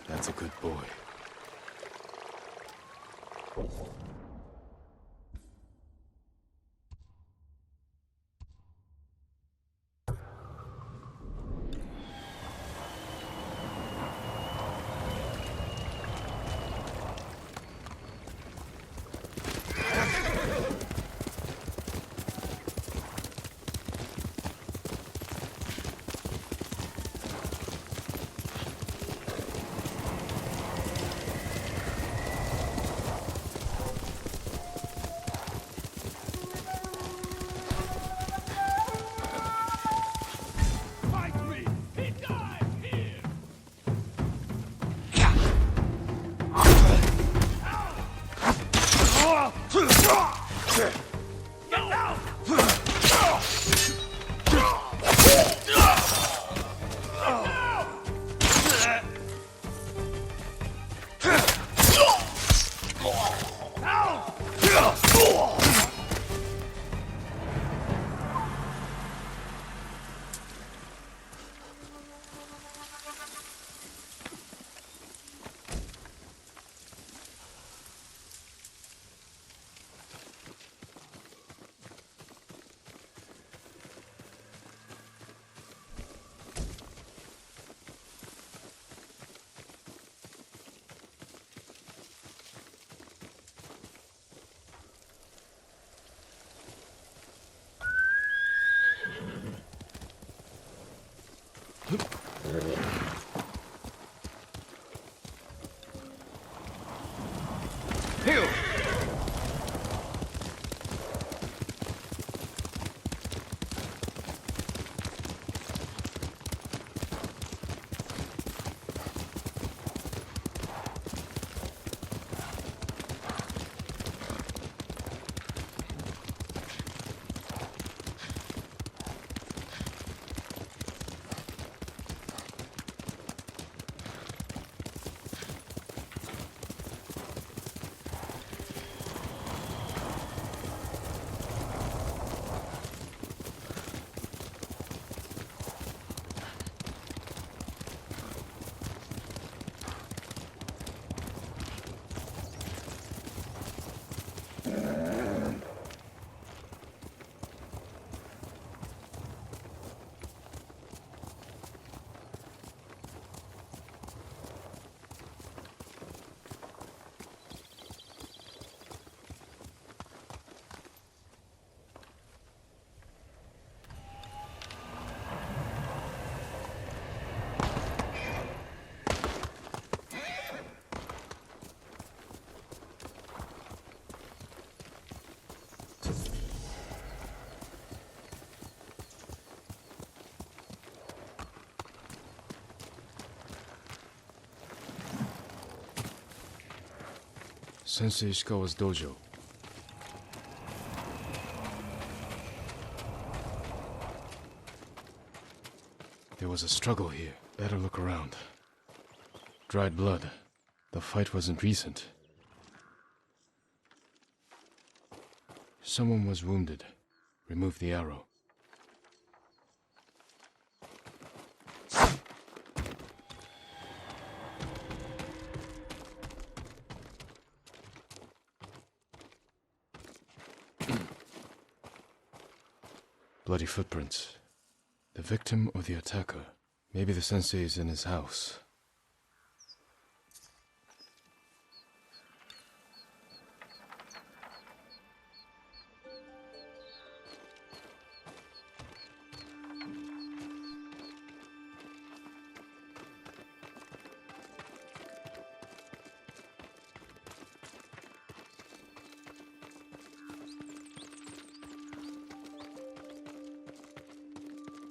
That's a good boy. Sensei Ishikawa's dojo. There was a struggle here. Better look around. Dried blood. The fight wasn't recent. Someone was wounded. Remove the arrow. Bloody footprints. The victim or the attacker. Maybe the sensei is in his house.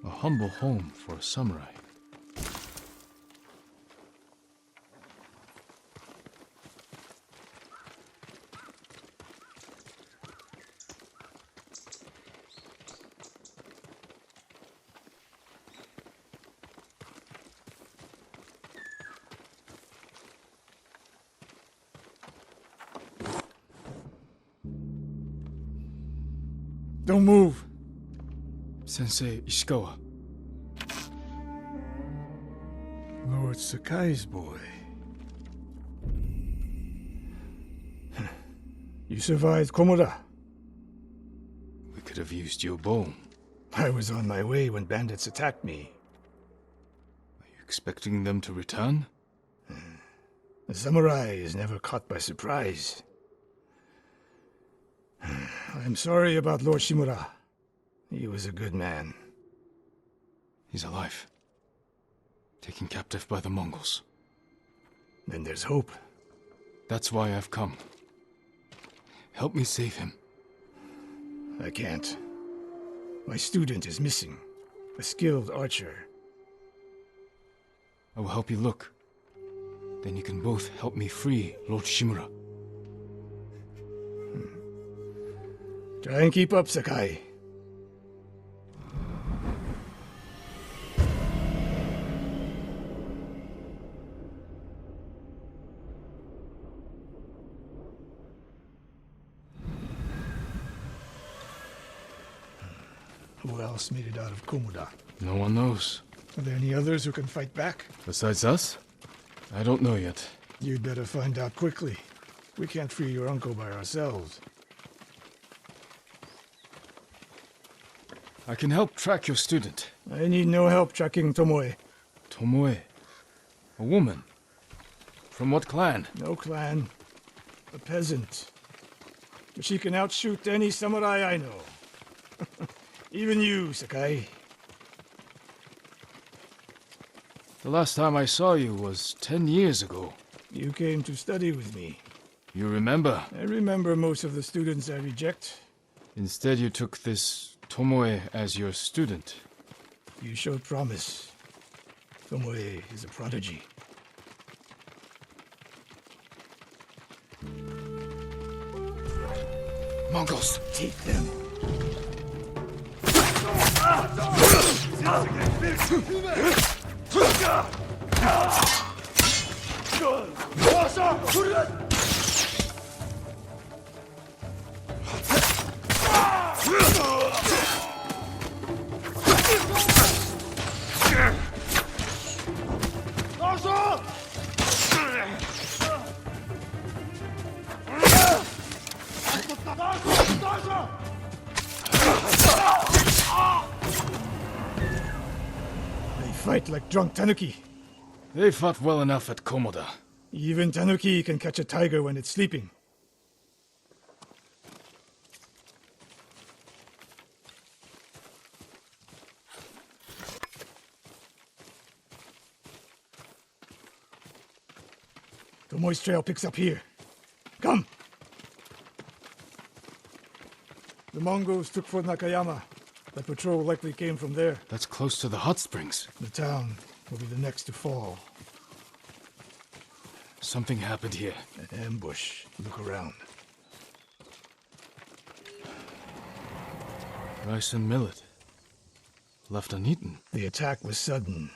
A humble home for a samurai. Don't move. Sensei Ishikawa. Louis. Lord Sakai's boy. You survived Komoda. We could have used your bow. I was on my way when bandits attacked me. Are you expecting them to return? The samurai is never caught by surprise. I'm sorry about Lord Shimura. He was a good man. He's alive. Taken captive by the Mongols. Then there's hope. That's why I've come. Help me save him. I can't. My student is missing. A skilled archer. I will help you look. Then you can both help me free Lord Shimura. Try and keep up, Sakai. Who else made it out of Komoda? No one knows. Are there any others who can fight back? Besides us? I don't know yet. You'd better find out quickly. We can't free your uncle by ourselves. I can help track your student. I need no help tracking Tomoe. Tomoe. A woman. From what clan? No clan. A peasant. But she can outshoot any samurai I know. Even you, Sakai. The last time I saw you was 10 years ago. You came to study with me. You remember? I remember most of the students I reject. Instead you took this Tomoe as your student. You showed promise. Tomoe is a prodigy. Mongols! Take them. They fight like drunk tanuki. They fought well enough at Komoda. Even tanuki can catch a tiger when it's sleeping. Tomoe's trail picks up here. Come! The Mongols took Fort Nakayama. The patrol likely came from there. That's close to the hot springs. The town will be the next to fall. Something happened here. An ambush. Look around. Rice and millet. Left uneaten. The attack was sudden.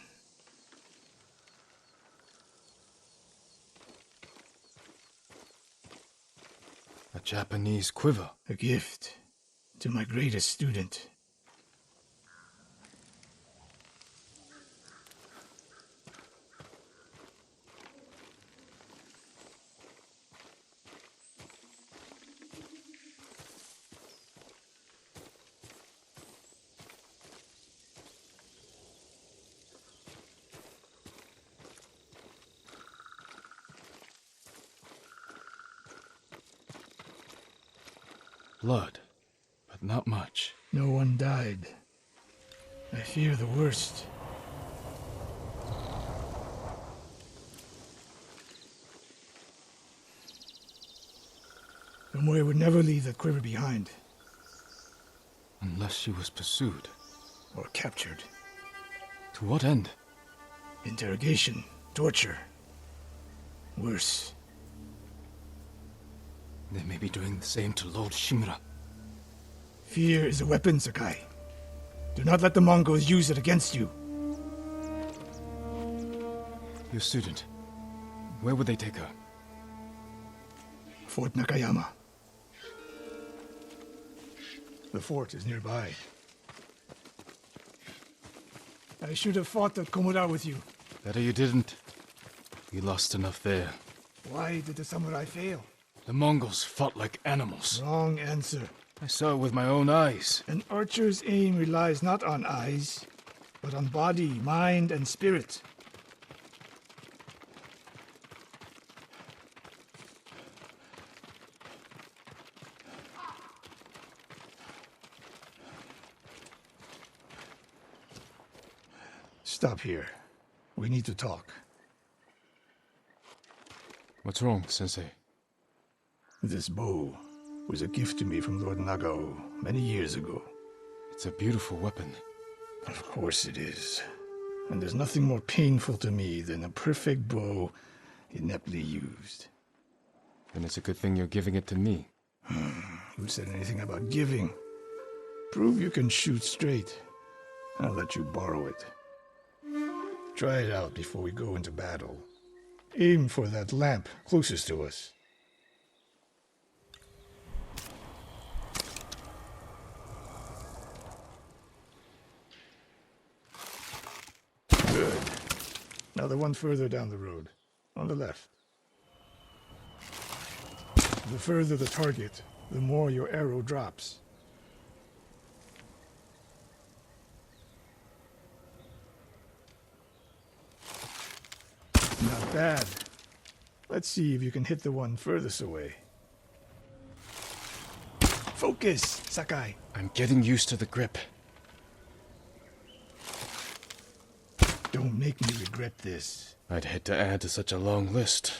A Japanese quiver. A gift to my greatest student. Blood, but not much. No one died. I fear the worst. Tomoe would never leave that quiver behind. Unless she was pursued. Or captured. To what end? Interrogation. Torture. Worse. They may be doing the same to Lord Shimura. Fear is a weapon, Sakai. Do not let the Mongols use it against you. Your student. Where would they take her? Fort Nakayama. The fort is nearby. I should have fought at Komoda with you. Better you didn't. We lost enough there. Why did the samurai fail? The Mongols fought like animals. Wrong answer. I saw it with my own eyes. An archer's aim relies not on eyes, but on body, mind, and spirit. Stop here. We need to talk. What's wrong, Sensei? This bow was a gift to me from Lord Nagao many years ago. It's a beautiful weapon. Of course it is. And there's nothing more painful to me than a perfect bow ineptly used. Then it's a good thing you're giving it to me. Who said anything about giving? Prove you can shoot straight. I'll let you borrow it. Try it out before we go into battle. Aim for that lamp closest to us. Good. Now the one further down the road. On the left. The further the target, the more your arrow drops. Not bad. Let's see if you can hit the one furthest away. Focus, Sakai. I'm getting used to the grip. Don't make me regret this. I'd hate to add to such a long list.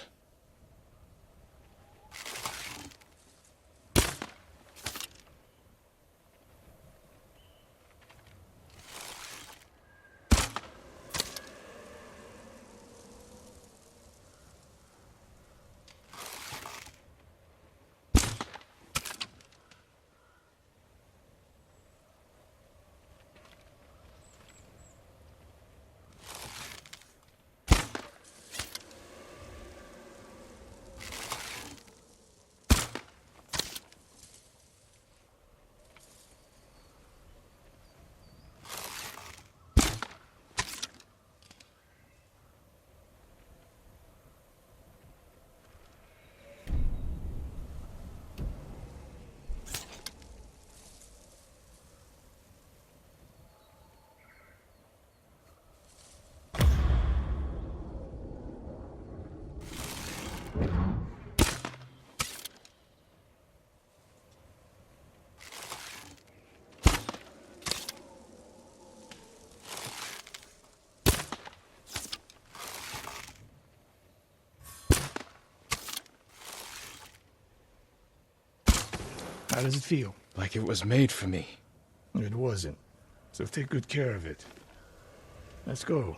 How does it feel? Like it was made for me. It wasn't. So take good care of it. Let's go.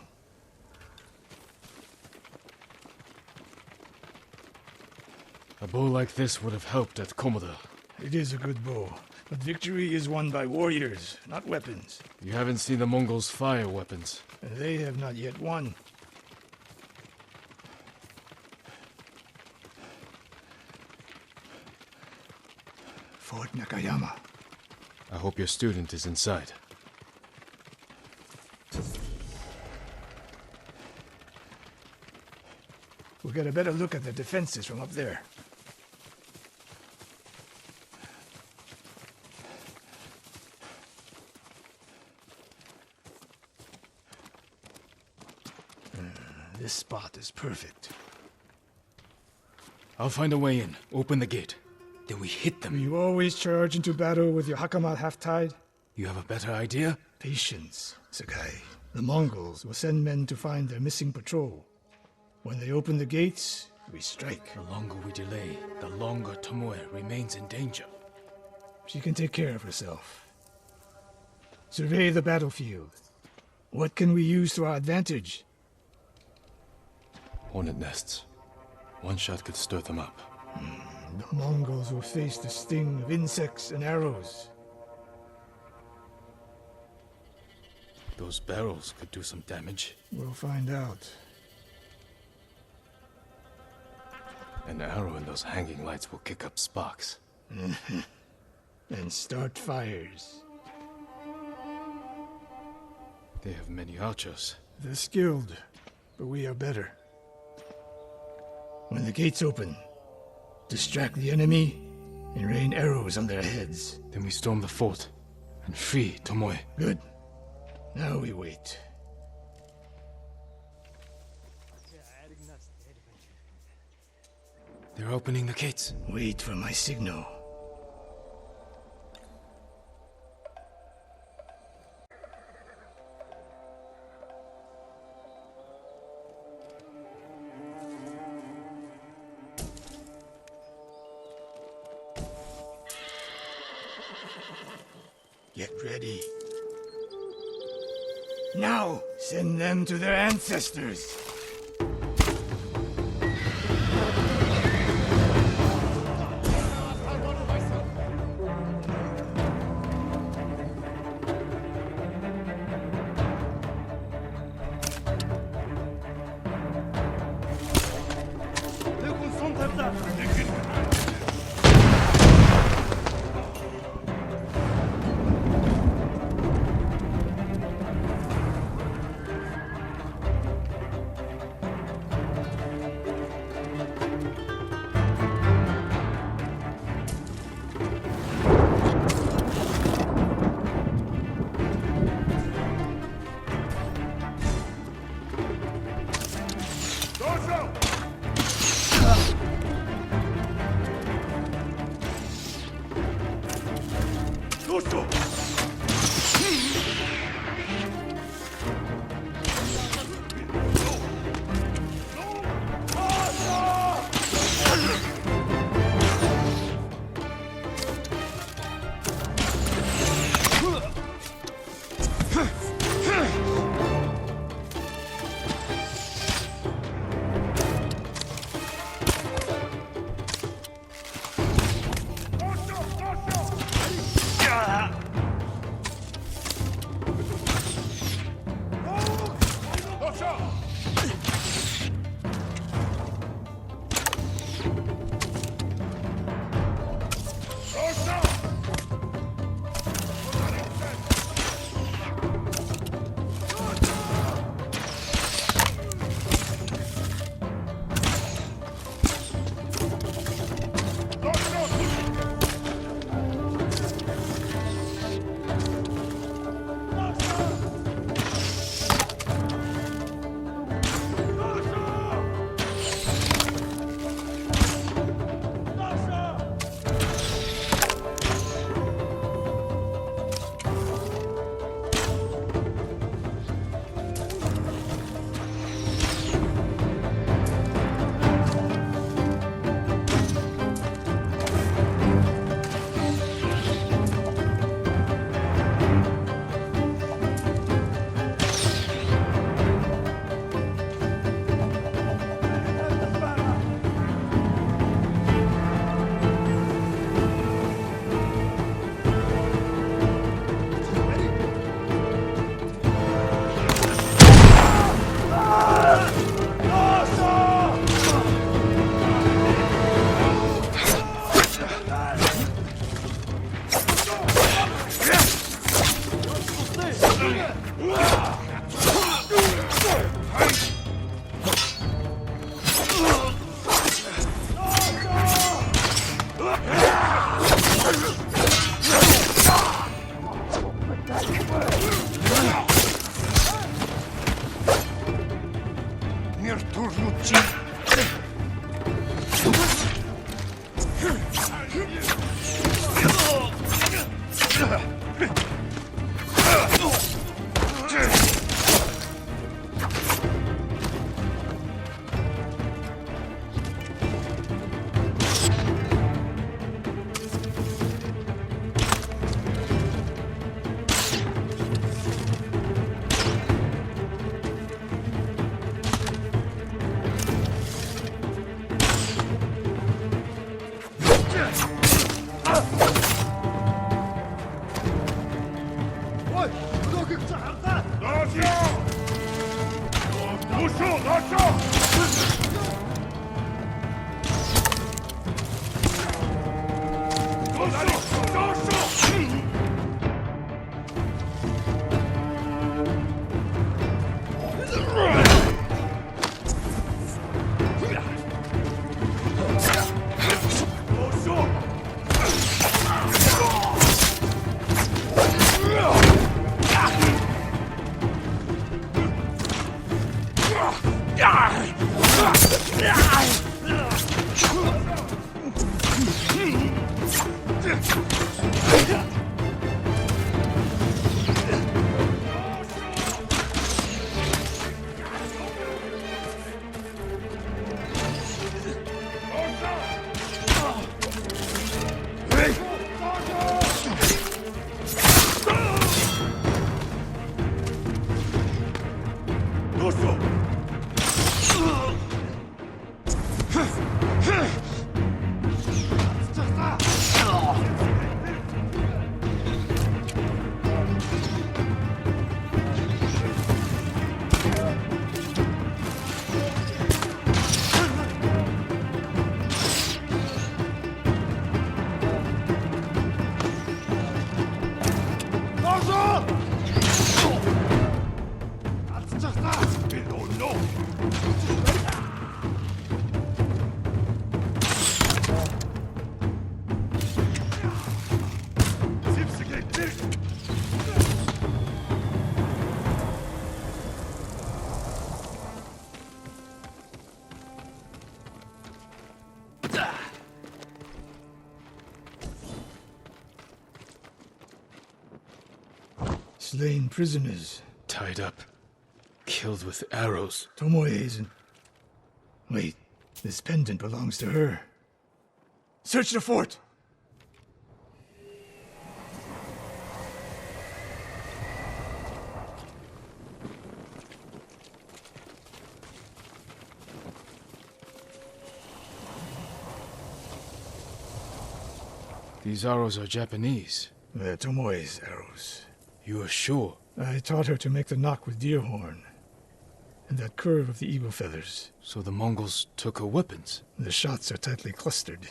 A bow like this would have helped at Komoda. It is a good bow, but victory is won by warriors, not weapons. You haven't seen the Mongols fire weapons. And they have not yet won. Fort Nakayama. I hope your student is inside. We'll get a better look at the defenses from up there. This spot is perfect. I'll find a way in. Open the gate. Then we hit them. You always charge into battle with your hakama half-tied? You have a better idea? Patience, Sakai. The Mongols will send men to find their missing patrol. When they open the gates, we strike. The longer we delay, the longer Tomoe remains in danger. She can take care of herself. Survey the battlefield. What can we use to our advantage? Hornet nests. One shot could stir them up. The Mongols will face the sting of insects and arrows. Those barrels could do some damage. We'll find out. An arrow in those hanging lights will kick up sparks. And start fires. They have many archers. They're skilled, but we are better. When the gates open, distract the enemy and rain arrows on their heads. Then we storm the fort and free Tomoe. Good. Now we wait. They're opening the gates. Wait for my signal. Get ready. Now, send them to their ancestors. Slain prisoners. Tied up. Killed with arrows. Tomoe isn't... Wait, this pendant belongs to her. Search the fort! These arrows are Japanese. They're Tomoe's arrows. You are sure? I taught her to make the knock with deer horn. And that curve of the eagle feathers. So the Mongols took her weapons? The shots are tightly clustered.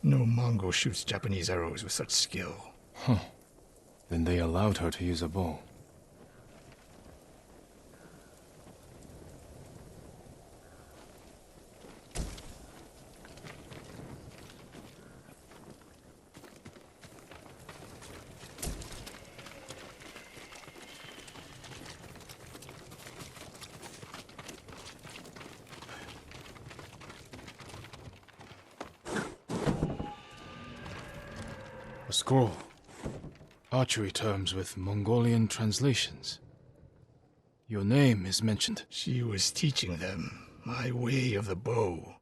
No Mongol shoots Japanese arrows with such skill. Huh. Then they allowed her to use a bow. A scroll. Archery terms with Mongolian translations. Your name is mentioned. She was teaching them my way of the bow.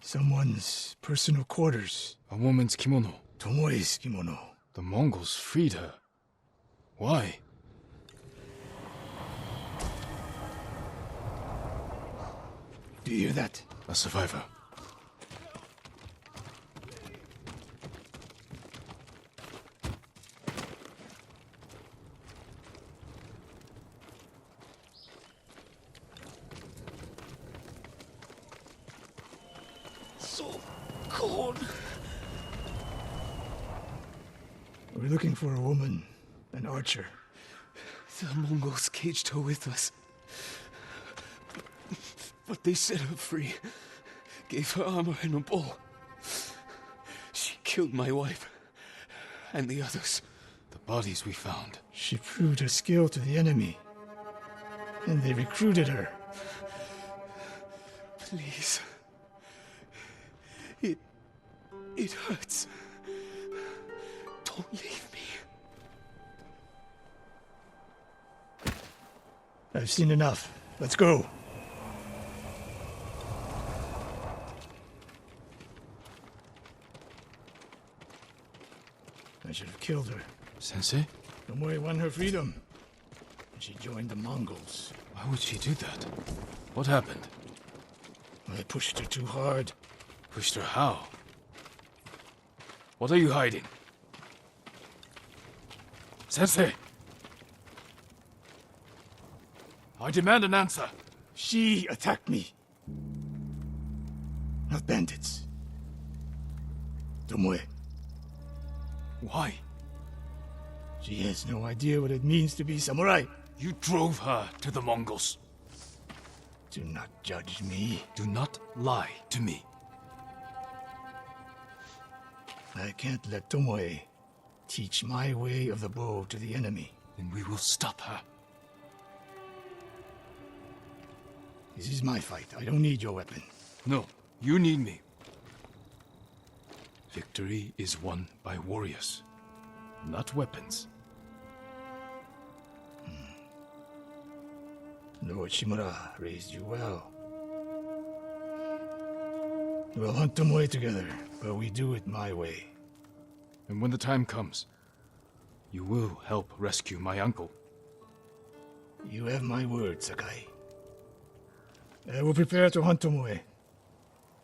Someone's personal quarters. A woman's kimono. Tomoe's kimono. The Mongols freed her. Why? Do you hear that? A survivor. So cold. We're looking for a woman, an archer. The Mongols caged her with us. But they set her free. Gave her armor and a bow. She killed my wife. And the others. The bodies we found. She proved her skill to the enemy. And they recruited her. Please. It hurts. Don't leave me. I've seen enough. Let's go. I should have killed her. Sensei? Tomoe won her freedom. And she joined the Mongols. Why would she do that? What happened? I pushed her too hard. Pushed her how? What are you hiding? I demand an answer. She attacked me. Not bandits. Tomoe. Why? She has no idea what it means to be samurai. You drove her to the Mongols. Do not judge me. Do not lie to me. I can't let Tomoe teach my way of the bow to the enemy. Then we will stop her. This is my fight. I don't need your weapon. No, you need me. Victory is won by warriors, not weapons. Lord Shimura raised you well. We'll hunt Tomoe together, but we do it my way. And when the time comes, you will help rescue my uncle. You have my word, Sakai. I will prepare to hunt Tomoe.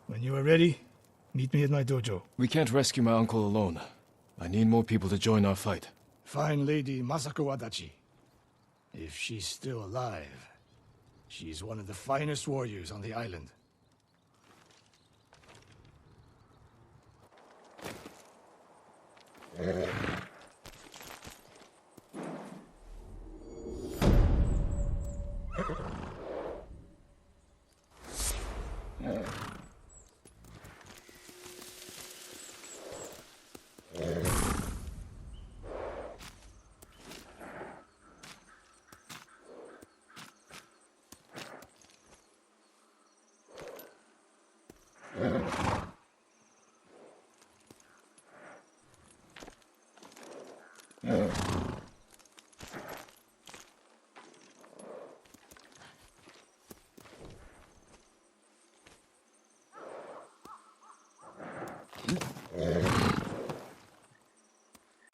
When you are ready, meet me at my dojo. We can't rescue my uncle alone. I need more people to join our fight. Fine lady Masako Adachi. If she's still alive, she's one of the finest warriors on the island.